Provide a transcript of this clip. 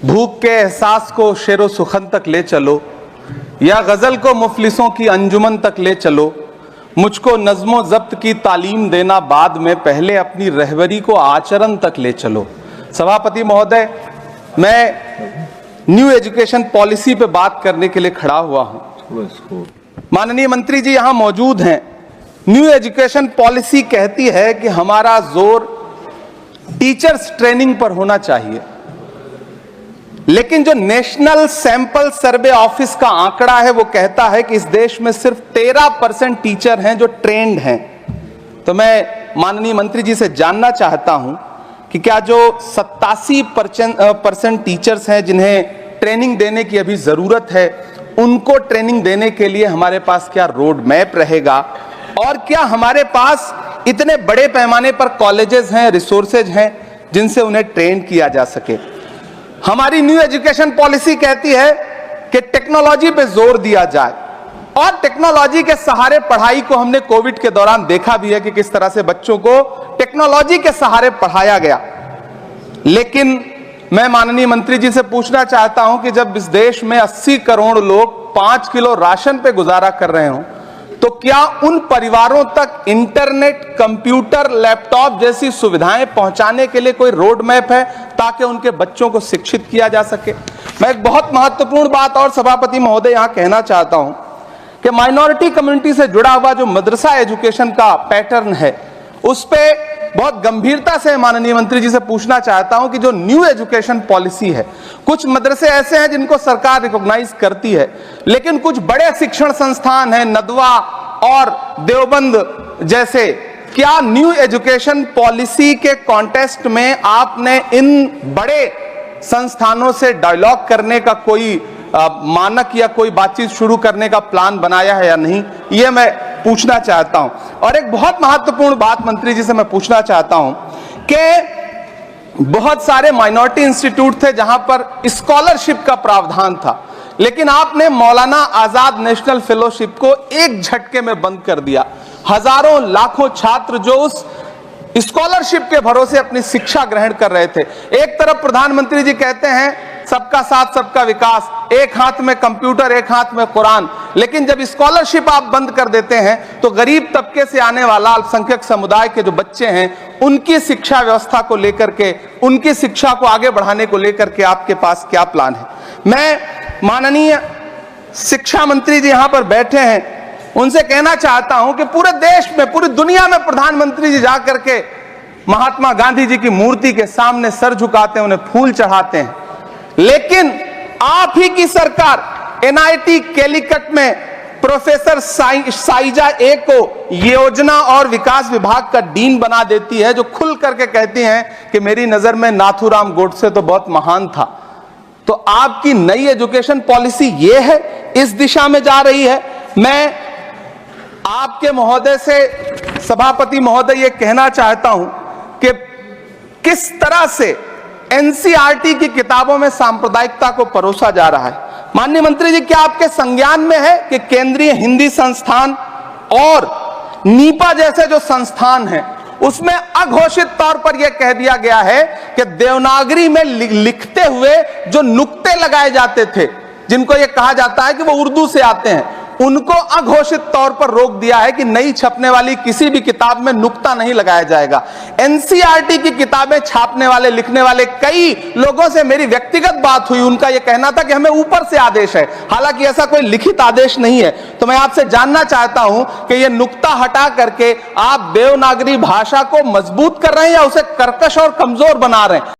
भूख के एहसास को शेरो सुखन तक ले चलो, या गजल को मुफलिसों की अंजुमन तक ले चलो। मुझको नज़्मो ज़ब्त की तालीम देना बाद में, पहले अपनी रहबरी को आचरण तक ले चलो। सभापति महोदय, मैं न्यू एजुकेशन पॉलिसी पे बात करने के लिए खड़ा हुआ हूं। माननीय मंत्री जी यहां मौजूद हैं। न्यू एजुकेशन पॉलिसी कहती है कि हमारा जोर टीचर्स ट्रेनिंग पर होना चाहिए, लेकिन जो नेशनल सैंपल सर्वे ऑफिस का आंकड़ा है वो कहता है कि इस देश में सिर्फ 13% टीचर हैं जो ट्रेंड हैं। तो मैं माननीय मंत्री जी से जानना चाहता हूं कि क्या जो 87% टीचर्स हैं जिन्हें ट्रेनिंग देने की अभी जरूरत है, उनको ट्रेनिंग देने के लिए हमारे पास क्या रोड मैप रहेगा, और क्या हमारे पास इतने बड़े पैमाने पर कॉलेजेस हैं, रिसोर्सेज हैं जिनसे उन्हें ट्रेन किया जा सके। हमारी न्यू एजुकेशन पॉलिसी कहती है कि टेक्नोलॉजी पे जोर दिया जाए, और टेक्नोलॉजी के सहारे पढ़ाई को हमने कोविड के दौरान देखा भी है कि किस तरह से बच्चों को टेक्नोलॉजी के सहारे पढ़ाया गया। लेकिन मैं माननीय मंत्री जी से पूछना चाहता हूं कि जब इस देश में 80 करोड़ लोग 5 किलो राशन पे गुजारा कर रहे हों, तो क्या उन परिवारों तक इंटरनेट, कंप्यूटर, लैपटॉप जैसी सुविधाएं पहुंचाने के लिए कोई रोड मैप है ताकि उनके बच्चों को शिक्षित किया जा सके? मैं एक बहुत महत्वपूर्ण बात और सभापति महोदय यहां कहना चाहता हूं कि माइनॉरिटी कम्युनिटी से जुड़ा हुआ जो मदरसा एजुकेशन का पैटर्न है, उस पे बहुत गंभीरता से माननीय मंत्री जी से पूछना चाहता हूं कि जो न्यू एजुकेशन पॉलिसी है, कुछ मदरसे ऐसे हैं जिनको सरकार रिकॉग्नाइज करती है, लेकिन कुछ बड़े शिक्षण संस्थान हैं, नदवा और देवबंद जैसे, क्या न्यू एजुकेशन पॉलिसी के कॉन्टेस्ट में आपने इन बड़े संस्थानों से डायलॉग करने का कोई मानक या कोई बातचीत शुरू करने का प्लान बनाया है या नहीं, ये मैं पूछना चाहता हूं। और एक बहुत महत्वपूर्ण बात मंत्री जी से मैं पूछना चाहता हूं कि बहुत सारे माइनॉरिटी इंस्टीट्यूट थे जहां पर स्कॉलरशिप का प्रावधान था, लेकिन आपने मौलाना आजाद नेशनल फेलोशिप को एक झटके में बंद कर दिया। हजारों लाखों छात्र जो उस स्कॉलरशिप के भरोसे अपनी शिक्षा ग्रहण कर रहे थे। एक तरफ प्रधानमंत्री जी कहते हैं सबका साथ सबका विकास, एक हाथ में कंप्यूटर एक हाथ में कुरान, लेकिन जब स्कॉलरशिप आप बंद कर देते हैं तो गरीब तबके से आने वाला अल्पसंख्यक समुदाय के जो बच्चे हैं, उनकी शिक्षा व्यवस्था को लेकर के, उनकी शिक्षा को आगे बढ़ाने को लेकर के आपके पास क्या प्लान है? मैं माननीय शिक्षा मंत्री जी यहां पर बैठे हैं, उनसे कहना चाहता हूं कि पूरे देश में, पूरी दुनिया में प्रधानमंत्री जी जाकर के महात्मा गांधी जी की मूर्ति के सामने सर झुकाते हैं, उन्हें फूल चढ़ाते हैं, लेकिन आप ही की सरकार एनआईटी कैलीकट में प्रोफेसर साइजा ए को योजना और विकास विभाग का डीन बना देती है, जो खुल करके कहती हैं कि मेरी नजर में नाथूराम गोडसे तो बहुत महान था। तो आपकी नई एजुकेशन पॉलिसी ये है, इस दिशा में जा रही है। मैं आपके महोदय से, सभापति महोदय, ये कहना चाहता हूं कि किस तरह से एनसीईआरटी की किताबों में सांप्रदायिकता को परोसा जा रहा है। माननीय मंत्री जी, क्या आपके संज्ञान में है कि केंद्रीय हिंदी संस्थान और नीपा जैसे जो संस्थान हैं, उसमें अघोषित तौर पर यह कह दिया गया है कि देवनागरी में लिखते हुए जो नुक्ते लगाए जाते थे, जिनको यह कहा जाता है कि वो उर्दू से आते हैं, उनको अघोषित तौर पर रोक दिया है कि नई छपने वाली किसी भी किताब में नुक्ता नहीं लगाया जाएगा। एनसीईआरटी की किताबें छापने वाले, लिखने वाले कई लोगों से मेरी व्यक्तिगत बात हुई, उनका यह कहना था कि हमें ऊपर से आदेश है, हालांकि ऐसा कोई लिखित आदेश नहीं है। तो मैं आपसे जानना चाहता हूं कि यह नुक्ता हटा करके आप देवनागरी भाषा को मजबूत कर रहे हैं या उसे कर्कश और कमजोर बना रहे हैं?